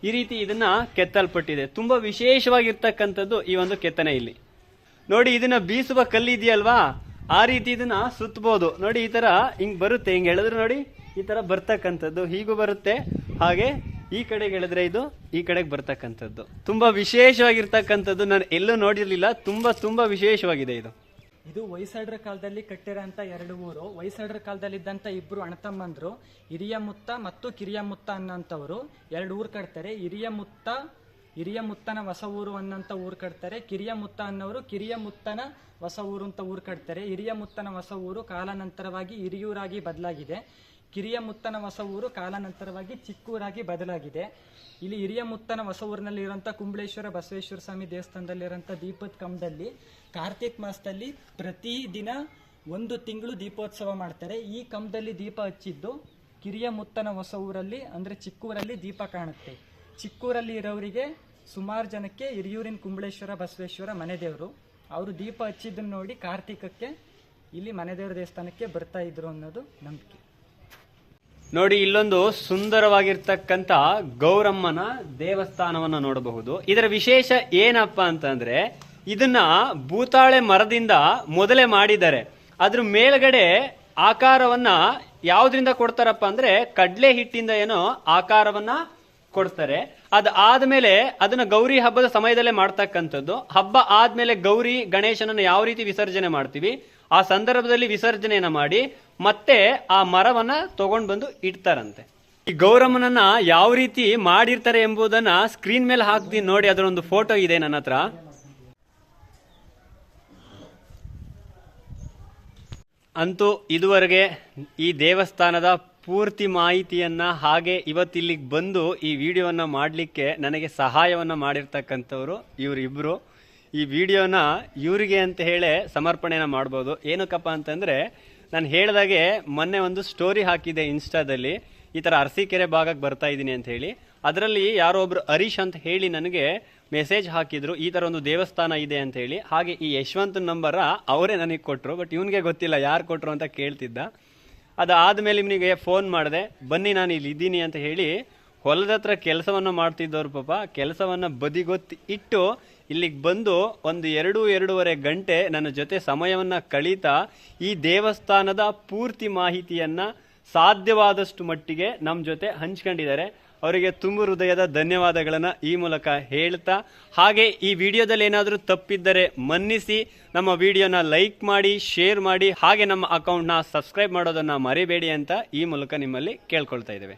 ಈ ರೀತಿ ಇದನ್ನ ಕೆತ್ತಲ್ಪಟ್ಟಿದೆ. ತುಂಬಾ ವಿಶೇಷವಾಗಿರ್ತಕ್ಕಂಥದ್ದು ಈ ಒಂದು ಕೆತ್ತನೆ. ಇಲ್ಲಿ ನೋಡಿ, ಇದನ್ನ ಬೀಸುವ ಕಲ್ಲಿದೆಯಲ್ವಾ, ಆ ರೀತಿ ಇದನ್ನ ಸುತ್ತಬಹುದು ನೋಡಿ. ಈ ತರ ಹಿಂಗ್ ಬರುತ್ತೆ, ಹಿಂಗ್ ಎಳೆದ್ರೆ ನೋಡಿ ಈ ತರ ಬರ್ತಕ್ಕಂಥದ್ದು, ಹೀಗೂ ಬರುತ್ತೆ. ಹಾಗೆ ಈ ಕಡೆಗೆ ಎಳೆದ್ರೆ ಇದು ಈ ಕಡೆಗೆ ಬರ್ತಕ್ಕಂಥದ್ದು ತುಂಬಾ ವಿಶೇಷವಾಗಿರ್ತಕ್ಕಂಥದ್ದು. ನಾನು ಎಲ್ಲೂ ನೋಡಿರ್ಲಿಲ್ಲ, ತುಂಬಾ ವಿಶೇಷವಾಗಿದೆ ಇದು. ಇದು ಹೊಯ್ಸಳರ ಕಾಲದಲ್ಲಿ ಕಟ್ಟಿರೋಂಥ 2 ಊರು. ಹೊಯ್ಸಳರ ಕಾಲದಲ್ಲಿದ್ದಂಥ 2 ಅಣ್ಣತಮ್ಮಂದ್ರು ಹಿರಿಯ ಮುತ್ತ ಮತ್ತು ಕಿರಿಯ ಮುತ್ತ ಅನ್ನೋಂಥವ್ರು 2 ಊರು ಕಟ್ತಾರೆ. ಹಿರಿಯ ಮುತ್ತನ ಹೊಸ ಊರು ಅನ್ನೋಂಥ ಊರು ಕಟ್ತಾರೆ. ಕಿರಿಯ ಮುತ್ತ ಅನ್ನೋರು ಕಿರಿಯ ಮುತ್ತನ ಹೊಸ ಊರು ಅಂತ ಊರು ಕಟ್ತಾರೆ. ಹಿರಿಯ ಮುತ್ತನ ಹೊಸ ಊರು ಕಾಲಾನಂತರವಾಗಿ ಹಿರಿಯೂರಾಗಿ ಬದಲಾಗಿದೆ. ಕಿರಿಯ ಮುತ್ತನ ಹೊಸ ಊರು ಕಾಲಾನಂತರವಾಗಿ ಚಿಕ್ಕೂರಾಗಿ ಬದಲಾಗಿದೆ. ಇಲ್ಲಿ ಹಿರಿಯ ಮುತ್ತನ ಹೊಸ ಊರಿನಲ್ಲಿ ಇರುವಂಥ ಕುಂಬಳೇಶ್ವರ ಬಸವೇಶ್ವರ ಸ್ವಾಮಿ ದೇವಸ್ಥಾನದಲ್ಲಿರುವಂಥ ದೀಪದ ಕಂಬದಲ್ಲಿ ಕಾರ್ತಿಕ್ ಮಾಸದಲ್ಲಿ ಪ್ರತಿದಿನ 1 ತಿಂಗಳು ದೀಪೋತ್ಸವ ಮಾಡ್ತಾರೆ. ಈ ಕಂಬದಲ್ಲಿ ದೀಪ ಹಚ್ಚಿದ್ದು ಕಿರಿಯ ಮುತ್ತನ ಹೊಸ ಊರಲ್ಲಿ ಅಂದರೆ ಚಿಕ್ಕೂರಲ್ಲಿ ದೀಪ ಕಾಣುತ್ತೆ. ಚಿಕ್ಕೂರಲ್ಲಿ ಇರೋರಿಗೆ ಸುಮಾರು ಜನಕ್ಕೆ ಹಿರಿಯೂರಿನ ಕುಂಬಳೇಶ್ವರ ಬಸವೇಶ್ವರ ಮನೆ ದೇವರು. ಅವರು ದೀಪ ಹಚ್ಚಿದ್ದನ್ನು ನೋಡಿ ಕಾರ್ತಿಕಕ್ಕೆ ಇಲ್ಲಿ ಮನೆ ದೇವರ ದೇವಸ್ಥಾನಕ್ಕೆ ಬರ್ತಾ ಇದ್ರು ಅನ್ನೋದು ನಂಬಿಕೆ. ನೋಡಿ, ಇಲ್ಲೊಂದು ಸುಂದರವಾಗಿರ್ತಕ್ಕಂಥ ಗೌರಮ್ಮನ ದೇವಸ್ಥಾನವನ್ನು ನೋಡಬಹುದು. ಇದರ ವಿಶೇಷ ಏನಪ್ಪ ಅಂತಂದ್ರೆ ಇದನ್ನ ಭೂತಾಳೆ ಮರದಿಂದ ಮೊದಲೇ ಮಾಡಿದ್ದಾರೆ. ಅದ್ರ ಮೇಲ್ಗಡೆ ಆಕಾರವನ್ನ ಯಾವ್ದ್ರಿಂದ ಕೊಡ್ತಾರಪ್ಪ ಅಂದ್ರೆ ಕಡ್ಲೆ ಹಿಟ್ಟಿಂದ ಏನೋ ಆಕಾರವನ್ನ ಕೊಡ್ತಾರೆ. ಅದಾದ್ಮೇಲೆ ಅದನ್ನ ಗೌರಿ ಹಬ್ಬದ ಸಮಯದಲ್ಲೇ ಮಾಡ್ತಕ್ಕಂಥದ್ದು. ಹಬ್ಬ ಆದ್ಮೇಲೆ ಗೌರಿ ಗಣೇಶನನ್ನು ಯಾವ ರೀತಿ ವಿಸರ್ಜನೆ ಮಾಡ್ತೀವಿ ಆ ಸಂದರ್ಭದಲ್ಲಿ ವಿಸರ್ಜನೆಯನ್ನ ಮಾಡಿ ಮತ್ತೆ ಆ ಮರವನ್ನ ತಗೊಂಡ್ ಬಂದು ಇಡ್ತಾರಂತೆ. ಈ ಗೌರಮ್ಮನನ್ನ ಯಾವ ರೀತಿ ಮಾಡಿರ್ತಾರೆ ಎಂಬುದನ್ನ ಸ್ಕ್ರೀನ್ ಮೇಲೆ ಹಾಕ್ತೀನಿ ನೋಡಿ. ಅದರ ಒಂದು ಫೋಟೋ ಇದೆ ನನ್ನ ಹತ್ರ. ಅಂತೂ ಇದುವರೆಗೆ ಈ ದೇವಸ್ಥಾನದ ಪೂರ್ತಿ ಮಾಹಿತಿಯನ್ನ ಹಾಗೆ ಇವತ್ತಿಲ್ಲಿಗೆ ಬಂದು ಈ ವಿಡಿಯೋವನ್ನ ಮಾಡಲಿಕ್ಕೆ ನನಗೆ ಸಹಾಯವನ್ನ ಮಾಡಿರ್ತಕ್ಕಂಥವ್ರು ಇವರಿಬ್ರು. ಈ ವಿಡಿಯೋನ ಇವರಿಗೆ ಅಂತ ಹೇಳಿ ಸಮರ್ಪಣೆನ ಮಾಡ್ಬೋದು. ಏನಕ್ಕಪ್ಪ ಅಂತಂದ್ರೆ ನಾನು ಹೇಳಿದಾಗೆ ಮೊನ್ನೆ ಒಂದು ಸ್ಟೋರಿ ಹಾಕಿದ್ದೆ ಇನ್ಸ್ಟಾದಲ್ಲಿ, ಈ ಥರ ಅರಸೀಕೆರೆ ಭಾಗಕ್ಕೆ ಬರ್ತಾ ಇದ್ದೀನಿ ಅಂತ ಹೇಳಿ. ಅದರಲ್ಲಿ ಯಾರೋ ಒಬ್ರು ಹರೀಶ್ ಅಂತ ಹೇಳಿ ನನಗೆ ಮೆಸೇಜ್ ಹಾಕಿದ್ರು, ಈ ಥರ ಒಂದು ದೇವಸ್ಥಾನ ಇದೆ ಅಂತ ಹೇಳಿ. ಹಾಗೆ ಈ ಯಶವಂತ್ ನಂಬರ ಅವರೇ ನನಗೆ ಕೊಟ್ಟರು, ಬಟ್ ಇವನಿಗೆ ಗೊತ್ತಿಲ್ಲ ಯಾರು ಕೊಟ್ಟರು ಅಂತ ಕೇಳ್ತಿದ್ದ. ಅದಾದಮೇಲೆ ಇವನಿಗೆ ಫೋನ್ ಮಾಡಿದೆ, ಬನ್ನಿ ನಾನು ಇಲ್ಲಿ ಇದ್ದೀನಿ ಅಂತ ಹೇಳಿ. ಹೊಲದ ಹತ್ರ ಕೆಲಸವನ್ನು ಮಾಡ್ತಿದ್ದವ್ರು ಪಾಪ ಕೆಲಸವನ್ನು ಬದಿಗೊತ್ತಿ ಇಟ್ಟು ಇಲ್ಲಿಗೆ ಬಂದು ಒಂದು 2-2.5 ಗಂಟೆ ನನ್ನ ಜೊತೆ ಸಮಯವನ್ನು ಕಳೀತಾ ಈ ದೇವಸ್ಥಾನದ ಪೂರ್ತಿ ಮಾಹಿತಿಯನ್ನು ಸಾಧ್ಯವಾದಷ್ಟು ಮಟ್ಟಿಗೆ ನಮ್ಮ ಜೊತೆ ಹಂಚ್ಕೊಂಡಿದ್ದಾರೆ. ಅವರಿಗೆ ತುಂಬ ಹೃದಯದ ಧನ್ಯವಾದಗಳನ್ನು ಈ ಮೂಲಕ ಹೇಳ್ತಾ, ಹಾಗೆ ಈ ವಿಡಿಯೋದಲ್ಲಿ ಏನಾದರೂ ತಪ್ಪಿದ್ದರೆ ಮನ್ನಿಸಿ, ನಮ್ಮ ವಿಡಿಯೋನ ಲೈಕ್ ಮಾಡಿ, ಶೇರ್ ಮಾಡಿ, ಹಾಗೆ ನಮ್ಮ ಅಕೌಂಟ್ನ ಸಬ್ಸ್ಕ್ರೈಬ್ ಮಾಡೋದನ್ನು ಮರಿಬೇಡಿ ಅಂತ ಈ ಮೂಲಕ ನಿಮ್ಮಲ್ಲಿ ಕೇಳ್ಕೊಳ್ತಾ ಇದ್ದೇವೆ.